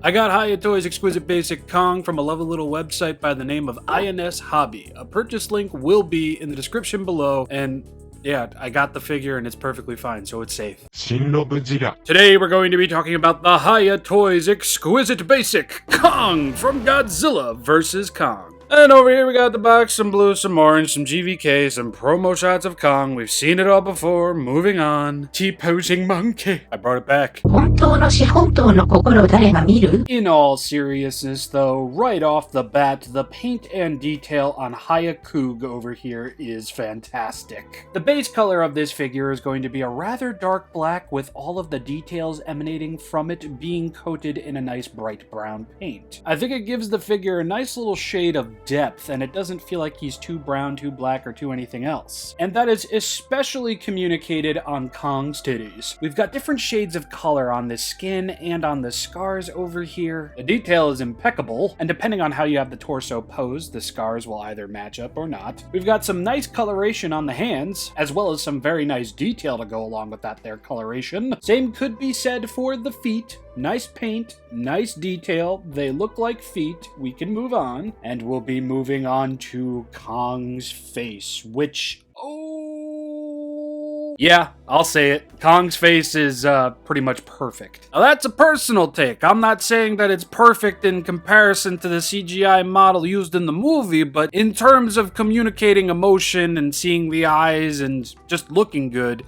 I got Hiya Toys Exquisite Basic Kong from a lovely little website by the name of INS Hobby. A purchase link will be in the description below, and yeah, I got the figure and it's perfectly fine, so it's safe. ShinRobjira. Today we're going to be talking about the Hiya Toys Exquisite Basic Kong from Godzilla vs. Kong. And over here we got the box, some blue, some orange, some GVK, some promo shots of Kong. We've seen it all before. Moving on. T-posing MONKE. I brought it back. In all seriousness though, right off the bat, the paint and detail on Hiya Koog over here is fantastic. The base color of this figure is going to be a rather dark black with all of the details emanating from it being coated in a nice bright brown paint. I think it gives the figure a nice little shade of depth, and it doesn't feel like he's too brown, too black, or too anything else. And that is especially communicated on Kong's titties. We've got different shades of color on the skin and on the scars over here. The detail is impeccable, and depending on how you have the torso posed, the scars will either match up or not. We've got some nice coloration on the hands, as well as some very nice detail to go along with that there coloration. Same could be said for the feet. Nice paint, nice detail, they look like feet. We can move on, and we'll be moving on to Kong's face, which, yeah, I'll say it. Kong's face is pretty much perfect. Now that's a personal take. I'm not saying that it's perfect in comparison to the CGI model used in the movie, but in terms of communicating emotion and seeing the eyes and just looking good,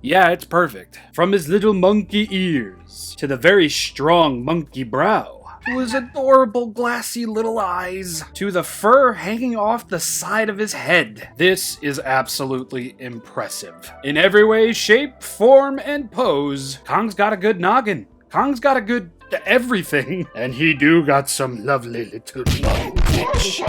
yeah, it's perfect. From his little monkey ears to the very strong monkey brow, to his adorable glassy little eyes, to the fur hanging off the side of his head. This is absolutely impressive. In every way, shape, form, and pose, Kong's got a good noggin. Kong's got a good everything. And he do got some lovely little bitch.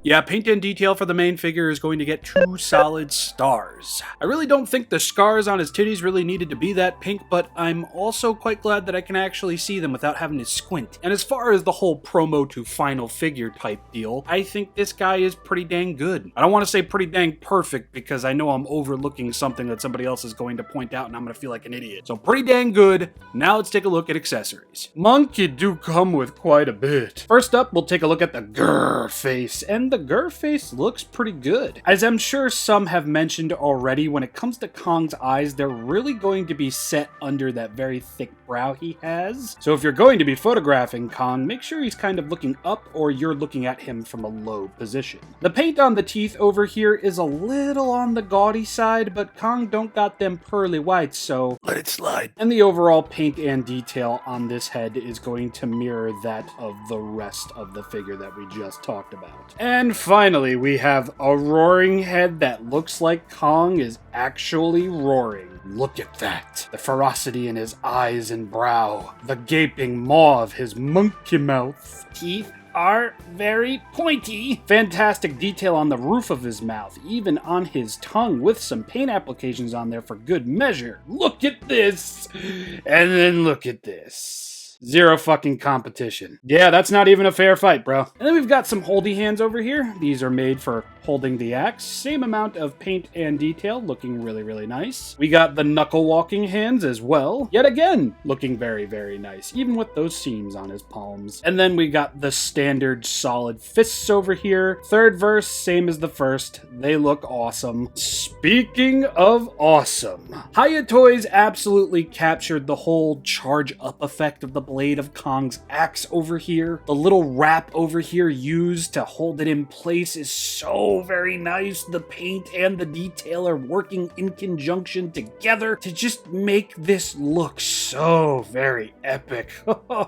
Yeah, paint and detail for the main figure is going to get 2 solid stars. I really don't think the scars on his titties really needed to be that pink, but I'm also quite glad that I can actually see them without having to squint. And as far as the whole promo to final figure type deal, I think this guy is pretty dang good. I don't want to say pretty dang perfect because I know I'm overlooking something that somebody else is going to point out and I'm going to feel like an idiot. So pretty dang good. Now let's take a look at accessories. MONKE do come with quite a bit. First up, we'll take a look at the grrr face, and the grrr face looks pretty good. As I'm sure some have mentioned already, when it comes to Kong's eyes, they're really going to be set under that very thick brow he has. So if you're going to be photographing Kong, make sure he's kind of looking up or you're looking at him from a low position. The paint on the teeth over here is a little on the gaudy side, but Kong don't got them pearly whites, so let it slide. And the overall paint and detail on this head is going to mirror that of the rest of the figure that we just talked about. And finally, we have a roaring head that looks like Kong is actually roaring. Look at that. The ferocity in his eyes and brow. The gaping maw of his monkey mouth. Teeth are very pointy. Fantastic detail on the roof of his mouth, even on his tongue with some paint applications on there for good measure. Look at this. And then look at this. Zero fucking competition. Yeah, that's not even a fair fight, bro. And then we've got some holdy hands over here. These are made for holding the axe. Same amount of paint and detail, looking really, really nice. We got the knuckle walking hands as well. Yet again, looking very, very nice, even with those seams on his palms. And then we got the standard solid fists over here. Third verse, same as the first. They look awesome. Speaking of awesome, Hiya Toys absolutely captured the whole charge up effect of the blade of Kong's axe over here. The little wrap over here used to hold it in place is so very nice. The paint and the detail are working in conjunction together to just make this look so very epic.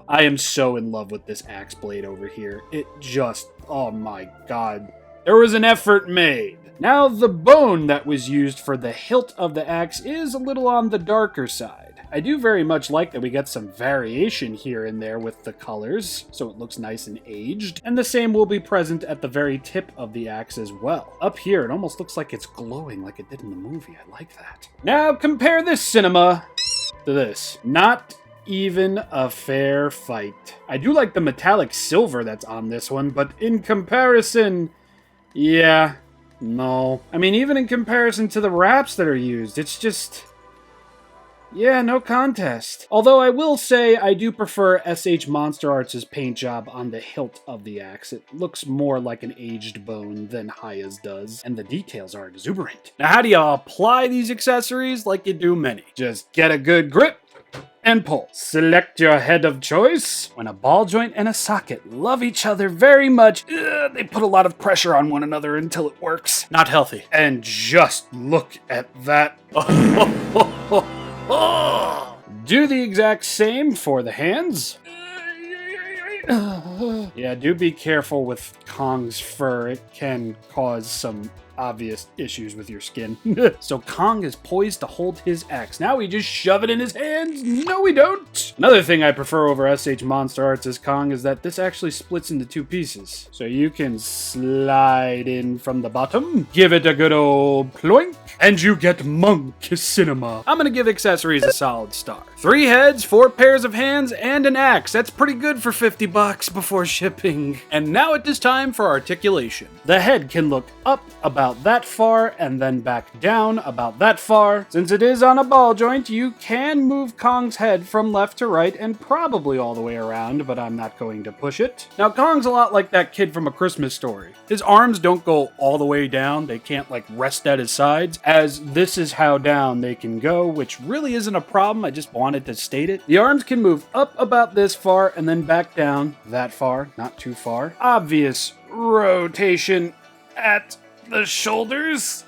I am so in love with this axe blade over here. It just, oh my god. There was an effort made. Now, the bone that was used for the hilt of the axe is a little on the darker side. I do very much like that we get some variation here and there with the colors, so it looks nice and aged. And the same will be present at the very tip of the axe as well. Up here, it almost looks like it's glowing like it did in the movie. I like that. Now, compare this cinema to this. Not even a fair fight. I do like the metallic silver that's on this one, but in comparison, yeah, no. I mean, even in comparison to the wraps that are used, it's just... Yeah, no contest. Although I will say I do prefer SH Monster Arts' paint job on the hilt of the axe. It looks more like an aged bone than Hiya's does, and the details are exuberant. Now how do you apply these accessories like you do many? Just get a good grip and pull. Select your head of choice. When a ball joint and a socket love each other very much, they put a lot of pressure on one another until it works. Not healthy. And just look at that. Do the exact same for the hands. Yeah, do be careful with Kong's fur. It can cause some obvious issues with your skin. So Kong is poised to hold his axe. Now we just shove it in his hands. No, we don't. Another thing I prefer over SH Monster Arts as Kong is that this actually splits into two pieces. So you can slide in from the bottom, give it a good old ploink, and you get MONKE cinema. I'm gonna give accessories a solid star. 3 heads, 4 pairs of hands, and an axe. That's pretty good for $50 before shipping. And now it is time for articulation. The head can look up about that far and then back down about that far. Since it is on a ball joint, you can move Kong's head from left to right and probably all the way around, but I'm not going to push it. Now Kong's a lot like that kid from A Christmas Story. His arms don't go all the way down. They can't like rest at his sides, as this is how down they can go, which really isn't a problem. I just wanted to state it. The arms can move up about this far and then back down that far, not too far. Obvious rotation at the shoulders.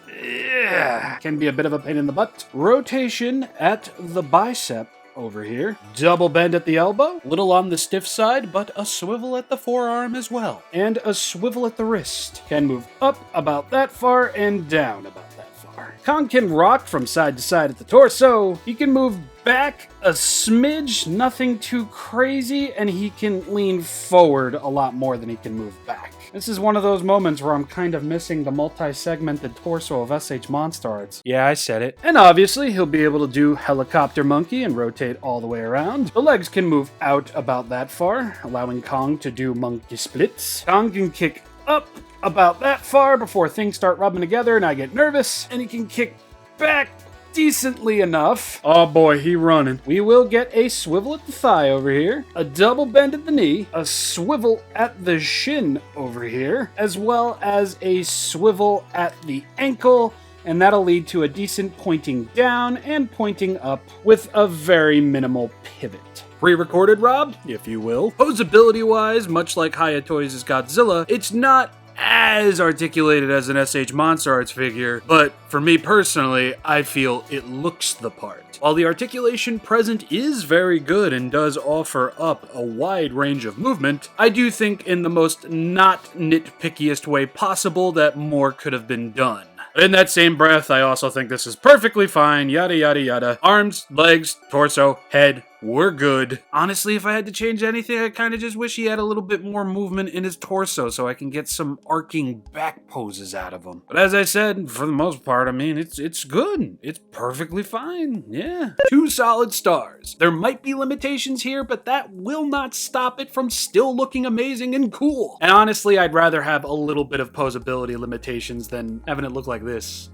Can be a bit of a pain in the butt. Rotation at the bicep over here. Double bend at the elbow. Little on the stiff side, but a swivel at the forearm as well. And a swivel at the wrist. Can move up about that far and down about that far. Kong can rock from side to side at the torso. He can move back a smidge, nothing too crazy, and he can lean forward a lot more than he can move back. This is one of those moments where I'm kind of missing the multi-segmented torso of SH Monster Arts. Yeah, I said it. And obviously, he'll be able to do helicopter monkey and rotate all the way around. The legs can move out about that far, allowing Kong to do monkey splits. Kong can kick up about that far before things start rubbing together and I get nervous, and he can kick back decently enough. Oh boy, he running. We will get a swivel at the thigh over here, a double bend at the knee, a swivel at the shin over here, as well as a swivel at the ankle, and that'll lead to a decent pointing down and pointing up with a very minimal pivot. Pre-recorded, Rob, if you will. Posability-wise, much like Hiya Toys' Godzilla, it's not as articulated as an SH Monster Arts figure, but for me personally, I feel it looks the part. While the articulation present is very good and does offer up a wide range of movement, I do think in the most not nitpickiest way possible that more could have been done. In that same breath, I also think this is perfectly fine, yada yada yada. Arms, legs, torso, head, we're good. Honestly, if I had to change anything, I kind of just wish he had a little bit more movement in his torso so I can get some arcing back poses out of him. But as I said, for the most part, I mean, it's good. It's perfectly fine, yeah. 2 solid stars. There might be limitations here, but that will not stop it from still looking amazing and cool. And honestly, I'd rather have a little bit of posability limitations than having it look like this.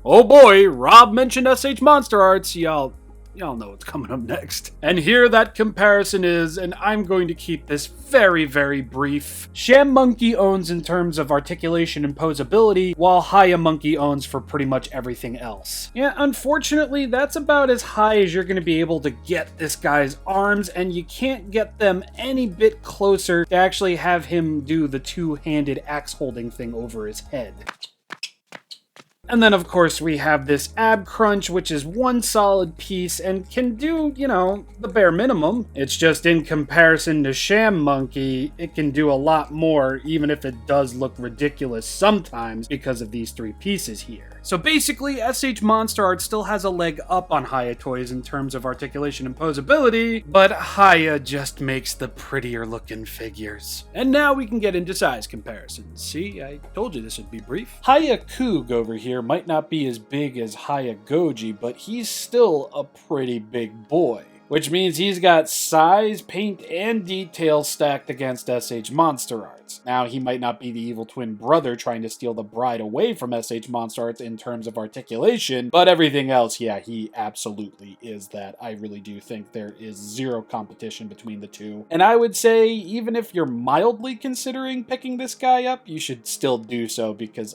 Oh boy, Rob mentioned SH Monster Arts, y'all know what's coming up next. And here that comparison is, and I'm going to keep this very, very brief. Sham Monkey owns in terms of articulation and posability, while Hiya Monkey owns for pretty much everything else. Yeah, unfortunately, that's about as high as you're going to be able to get this guy's arms, and you can't get them any bit closer to actually have him do the two-handed axe-holding thing over his head. And then, of course, we have this ab crunch, which is one solid piece and can do, the bare minimum. It's just in comparison to Sham Monkey, it can do a lot more, even if it does look ridiculous sometimes because of these 3 pieces here. So basically, SH Monster Art still has a leg up on Hiya Toys in terms of articulation and posability, but Hiya just makes the prettier looking figures. And now we can get into size comparisons. See, I told you this would be brief. Hiya Koog over here might not be as big as Hiya Goji, but he's still a pretty big boy. Which means he's got size, paint, and detail stacked against SH Monster Arts. Arts. Now, he might not be the evil twin brother trying to steal the bride away from SH Monster Arts in terms of articulation, but everything else, yeah, he absolutely is that. I really do think there is zero competition between the two. And I would say, even if you're mildly considering picking this guy up, you should still do so, because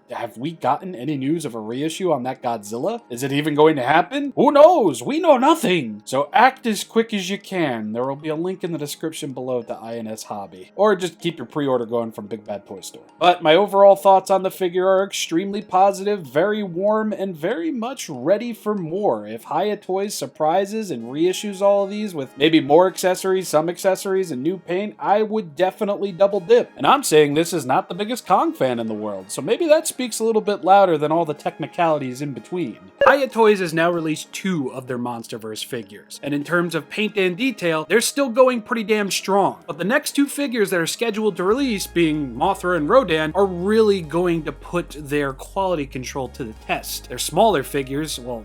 have we gotten any news of a reissue on that Godzilla? Is it even going to happen? Who knows? We know nothing! So act as quick as you can. There will be a link in the description below to INS Hobby. Or just keep your pre-order going from Big Bad Toy Store. But my overall thoughts on the figure are extremely positive, very warm, and very much ready for more. If Hiya Toys surprises and reissues all of these with maybe more accessories, some accessories, and new paint, I would definitely double dip. And I'm saying this is not the biggest Kong fan in the world, so maybe that speaks a little bit louder than all the technicalities in between. Hiya Toys has now released 2 of their Monsterverse figures, and in terms of paint and detail, they're still going pretty damn strong. But the next 2 figures that are scheduled to release, being Mothra and Rodan, are really going to put their quality control to the test. They're smaller figures, well,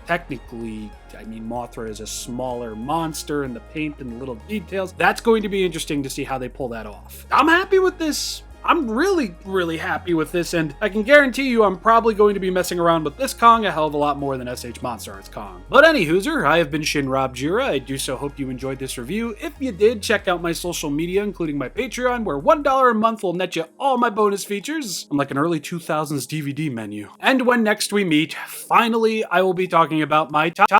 technically, I mean, Mothra is a smaller monster, and the paint and the little details, that's going to be interesting to see how they pull that off. I'm happy with this. I'm really, really happy with this, and I can guarantee you I'm probably going to be messing around with this Kong a hell of a lot more than SH Monster Arts Kong. But anywhooser, I have been ShinRobjira. I do so hope you enjoyed this review. If you did, check out my social media, including my Patreon, where $1 a month will net you all my bonus features. I'm like an early 2000s DVD menu. And when next we meet, finally, I will be talking about my top